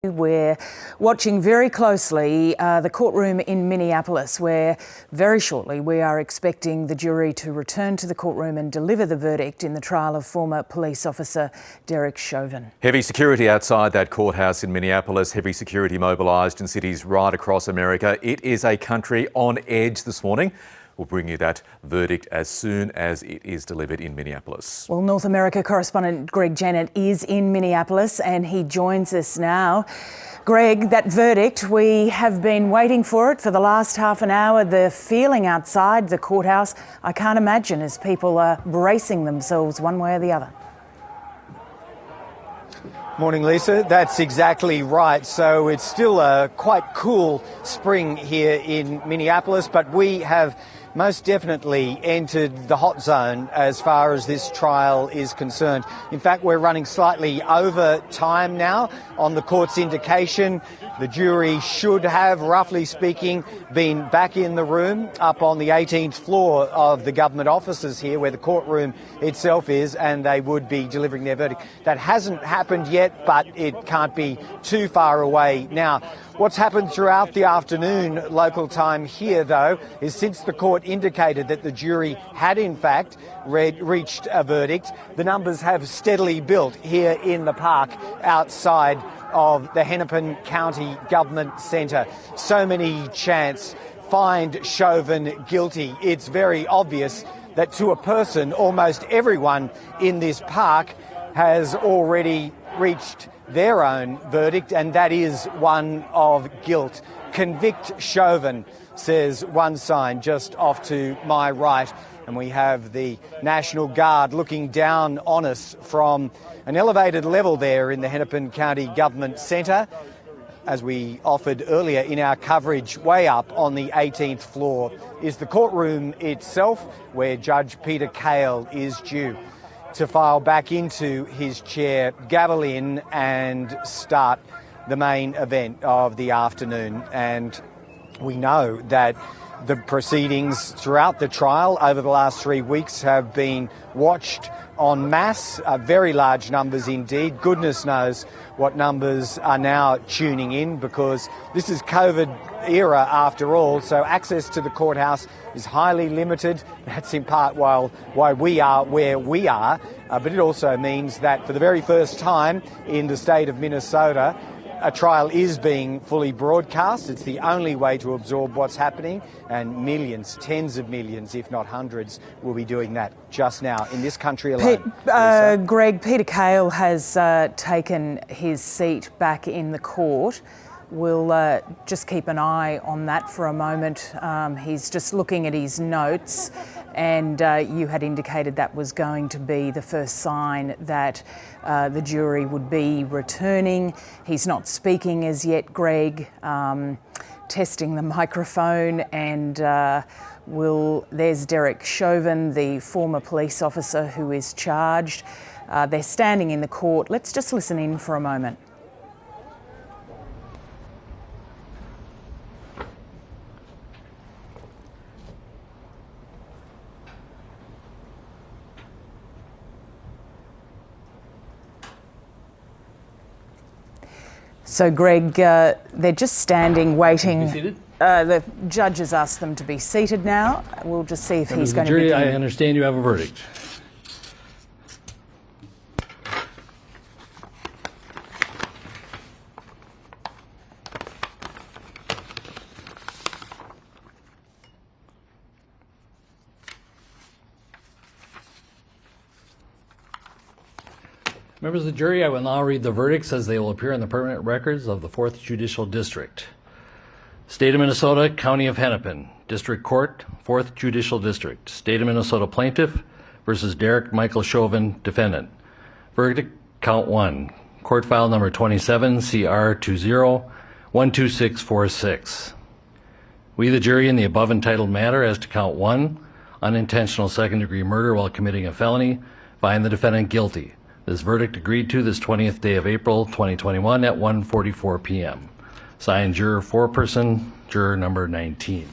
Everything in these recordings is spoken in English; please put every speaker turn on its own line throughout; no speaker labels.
We're watching very closely the courtroom in Minneapolis, where very shortly we are expecting the jury to return to the courtroom and deliver the verdict in the trial of former police officer Derek Chauvin.
Heavy security outside that courthouse in Minneapolis, heavy security mobilised in cities right across America. It is a country on edge this morning. We'll bring you that verdict as soon as it is delivered in Minneapolis.
Well, North America correspondent Greg Jennett is in Minneapolis and he joins us now. Greg, that verdict, we have been waiting for it for the last half an hour. The feeling outside the courthouse, I can't imagine, as people are bracing themselves one way or the other.
Morning, Lisa. That's exactly right. So it's still a quite cool spring here in Minneapolis, but we have most definitely entered the hot zone as far as this trial is concerned. In fact, we're running slightly over time now on the court's indication. The jury should have, roughly speaking, been back in the room up on the 18th floor of the government offices here, where the courtroom itself is, and they would be delivering their verdict. That hasn't happened yet, but it can't be too far away now. What's happened throughout the afternoon, local time here, though, is since the court indicated that the jury had, in fact, reached a verdict, the numbers have steadily built here in the park outside of the Hennepin County Government Centre. So many chants find Chauvin guilty. It's very obvious that to a person, almost everyone in this park has already reached their own verdict, and that is one of guilt. Convict Chauvin, says one sign just off to my right. And we have the National Guard looking down on us from an elevated level there in the Hennepin County Government Centre, as we offered earlier in our coverage. Way up on the 18th floor is the courtroom itself, where Judge Peter Cale is due to file back into his chair, gavel in and start the main event of the afternoon. And we know that the proceedings throughout the trial over the last 3 weeks have been watched en masse, very large numbers indeed. Goodness knows what numbers are now tuning in, because this is COVID era after all, so access to the courthouse is highly limited. That's in part why we are where we are, but it also means that for the very first time in the state of Minnesota, a trial is being fully broadcast. It's the only way to absorb what's happening, and millions, tens of millions, if not hundreds, will be doing that just now in this country alone.
Greg, Peter Cale has taken his seat back in the court. We'll just keep an eye on that for a moment. He's just looking at his notes, and you had indicated that was going to be the first sign that the jury would be returning. He's not speaking as yet, Greg, testing the microphone, and there's Derek Chauvin, the former police officer who is charged. They're standing in the court. Let's just listen in for a moment. So, Greg, they're just standing, waiting.
Be seated?
The judge has asked them to be seated now. We'll just see if he's going to begin.
I understand you have a verdict. Members of the jury, I will now read the verdicts as they will appear in the permanent records of the 4th Judicial District. State of Minnesota, County of Hennepin, District Court, 4th Judicial District. State of Minnesota Plaintiff versus Derek Michael Chauvin, Defendant. Verdict, Count 1. Court file number 27, CR 20-12646. We, the jury, in the above entitled matter as to Count 1, unintentional second-degree murder while committing a felony, find the defendant guilty. This verdict agreed to this 20th day of April 2021 at 1:44 p.m. Signed, juror foreperson, juror number 19.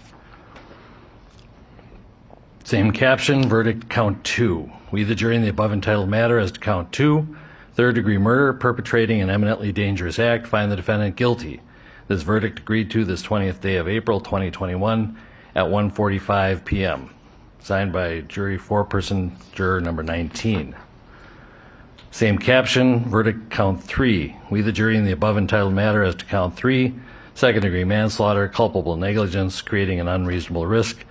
Same caption, verdict count 2. We, the jury, in the above entitled matter as to count 2, third-degree murder, perpetrating an eminently dangerous act, find the defendant guilty. This verdict agreed to this 20th day of April 2021 at 1:45 p.m. Signed by jury foreperson juror number 19. Same caption, verdict count 3. We, the jury, in the above entitled matter as to count 3, second-degree manslaughter, culpable negligence, creating an unreasonable risk,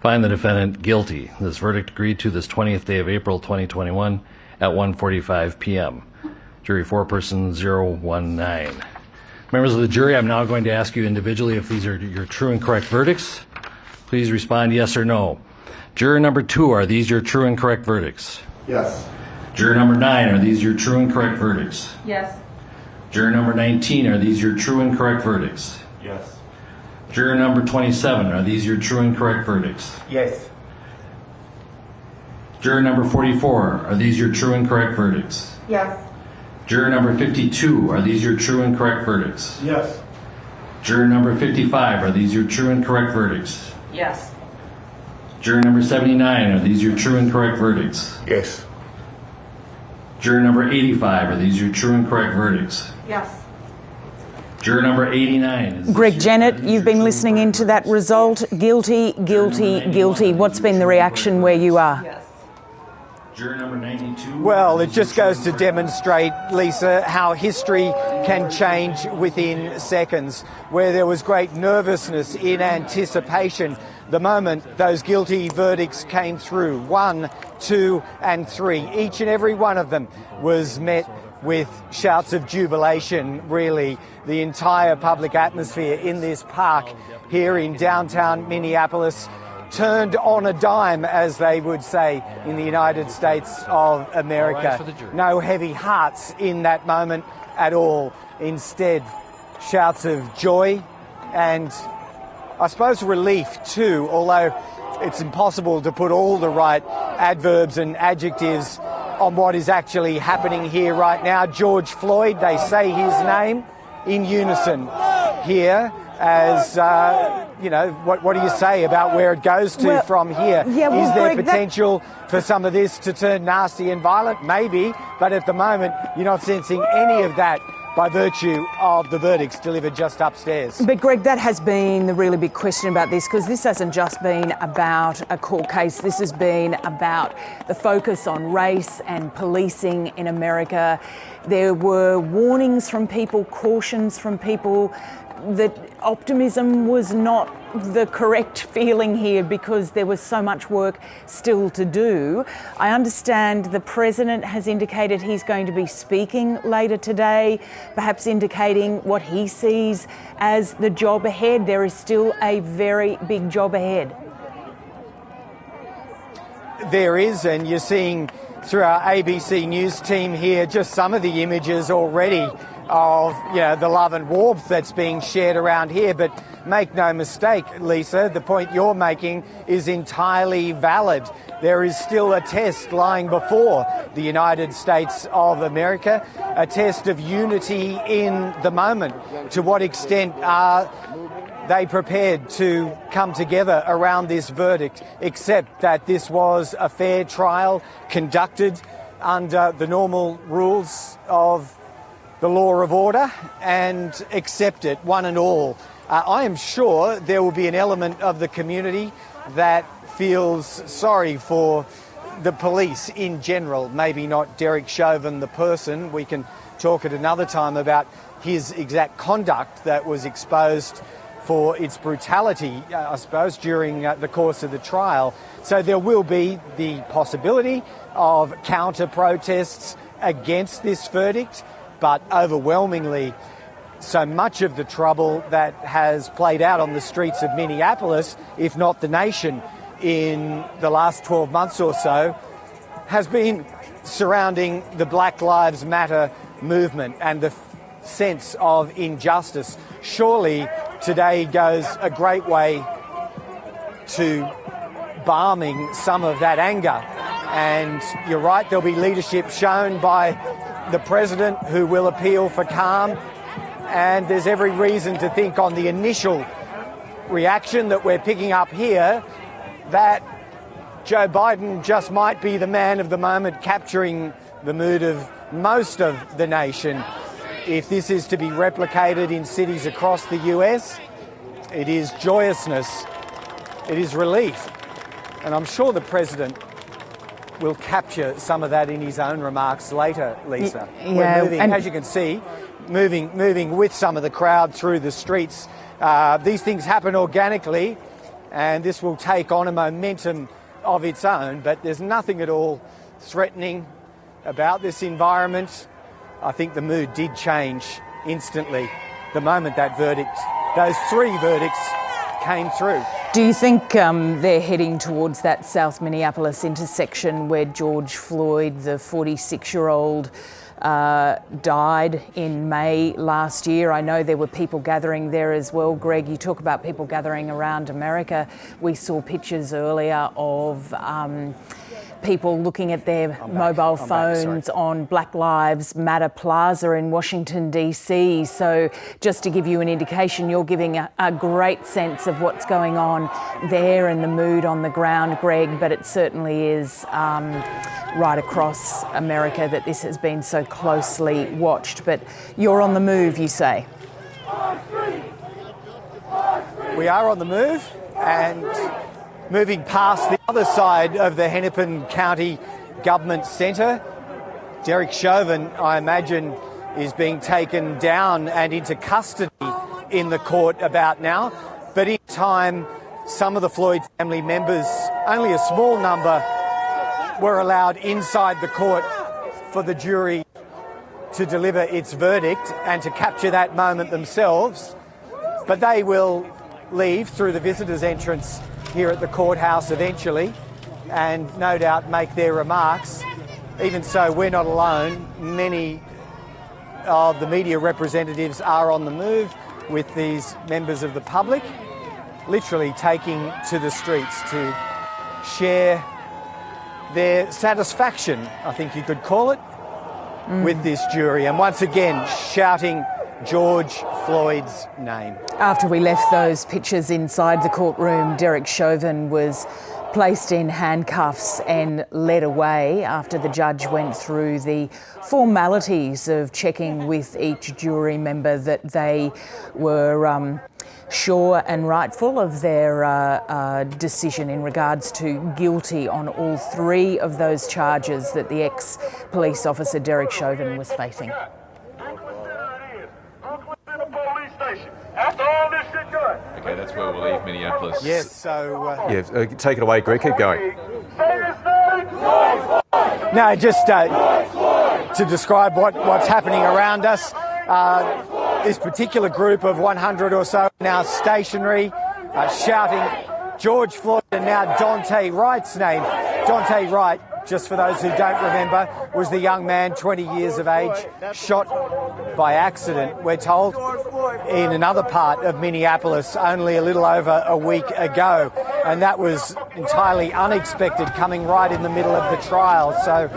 find the defendant guilty. This verdict agreed to this 20th day of April 2021 at 1:45 p.m. Jury foreperson 019. Members of the jury, I'm now going to ask you individually if these are your true and correct verdicts. Please respond yes or no. Juror number 2, are these your true and correct verdicts?
Yes.
Juror number 9, are these your true and correct verdicts?
Yes.
Juror number 19, are these your true and correct verdicts?
Yes.
Juror number 27, are these your true and correct verdicts?
Yes.
Juror number 44, are these your true and correct verdicts?
Yes.
Juror number 52, are these your true and correct verdicts?
Yes.
Juror number 55, are these your true and correct verdicts?
Yes.
Juror number 79, are these your true and correct verdicts?
Yes.
Juror number 85, are these your true and correct verdicts?
Yes.
Juror number 89. Is
Greg Jennett, you've been listening into that result. Guilty, guilty, guilty. What's been the reaction where you are?
Yes.
Juror number 92.
Well, it just goes to demonstrate, Lisa, how history can change within seconds. Where there was great nervousness in anticipation, the moment those guilty verdicts came through, 1, 2 and 3, each and every one of them was met with shouts of jubilation, really. The entire public atmosphere in this park here in downtown Minneapolis turned on a dime, as they would say in the United States of America. No heavy hearts in that moment at all. Instead, shouts of joy and, I suppose, relief too, although it's impossible to put all the right adverbs and adjectives on what is actually happening here right now. George Floyd, they say his name in unison here as, what do you say about where it goes to from here? Is there potential for some of this to turn nasty and violent? Maybe, but at the moment, you're not sensing any of that by virtue of the verdicts delivered just upstairs.
But Greg, that has been the really big question about this, because this hasn't just been about a court case. This has been about the focus on race and policing in America. There were warnings from people, cautions from people that optimism was not the correct feeling here because there was so much work still to do. I understand the President has indicated he's going to be speaking later today, perhaps indicating what he sees as the job ahead. There is still a very big job ahead.
There is, and you're seeing through our ABC News team here just some of the images already of the love and warmth that's being shared around here. But make no mistake, Lisa, the point you're making is entirely valid. There is still a test lying before the United States of America, a test of unity in the moment. To what extent are they prepared to come together around this verdict, except that this was a fair trial conducted under the normal rules of the law of order, and accept it, one and all. I am sure there will be an element of the community that feels sorry for the police in general, maybe not Derek Chauvin, the person. We can talk at another time about his exact conduct that was exposed for its brutality, I suppose, during the course of the trial. So there will be the possibility of counter-protests against this verdict, but overwhelmingly, so much of the trouble that has played out on the streets of Minneapolis, if not the nation, in the last 12 months or so, has been surrounding the Black Lives Matter movement and the sense of injustice. Surely today goes a great way to balming some of that anger. And you're right, there'll be leadership shown by the President, who will appeal for calm. And there's every reason to think, on the initial reaction that we're picking up here, that Joe Biden just might be the man of the moment, capturing the mood of most of the nation. If this is to be replicated in cities across the US, it is joyousness, it is relief. And I'm sure the President will capture some of that in his own remarks later, Lisa.
Yeah,
we're moving, as you can see, moving with some of the crowd through the streets. These things happen organically, and this will take on a momentum of its own, but there's nothing at all threatening about this environment. I think the mood did change instantly the moment that verdict, those three verdicts, came through.
Do you think they're heading towards that South Minneapolis intersection where George Floyd, the 46-year-old, died in May last year? I know there were people gathering there as well. Greg, you talk about people gathering around America. We saw pictures earlier of people looking at their mobile phones on Black Lives Matter Plaza in Washington, D.C. So just to give you an indication, you're giving a great sense of what's going on there and the mood on the ground, Greg, but it certainly is right across America that this has been so closely watched. But you're on the move, you say?
We are on the move, and moving past the other side of the Hennepin County Government Centre. Derek Chauvin, I imagine, is being taken down and into custody in the court about now. But in time, some of the Floyd family members, only a small number, were allowed inside the court for the jury to deliver its verdict and to capture that moment themselves. But they will leave through the visitors' entrance here at the courthouse eventually, and no doubt make their remarks. Even so, we're not alone. Many of the media representatives are on the move with these members of the public, literally taking to the streets to share their satisfaction, I think you could call it, with this jury, and once again shouting George Floyd's name.
After we left those pictures inside the courtroom, Derek Chauvin was placed in handcuffs and led away after the judge went through the formalities of checking with each jury member that they were sure and rightful of their decision in regards to guilty on all three of those charges that the ex-police officer Derek Chauvin was facing.
After all this shit done.
Okay, that's where we'll leave Minneapolis.
Yes, so...
take it away, Greg. Keep going.
No, just to describe what's happening around us. This particular group of 100 or so now stationary, shouting George Floyd and now Daunte Wright's name. Daunte Wright, just for those who don't remember, was the young man, 20 years of age, shot by accident, we're told, in another part of Minneapolis only a little over a week ago. And that was entirely unexpected, coming right in the middle of the trial. So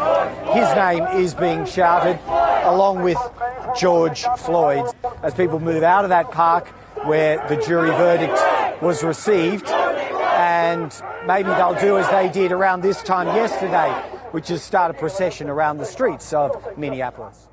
his name is being shouted along with George Floyd's as people move out of that park where the jury verdict was received. And maybe they'll do as they did around this time yesterday, which is start a procession around the streets of Minneapolis.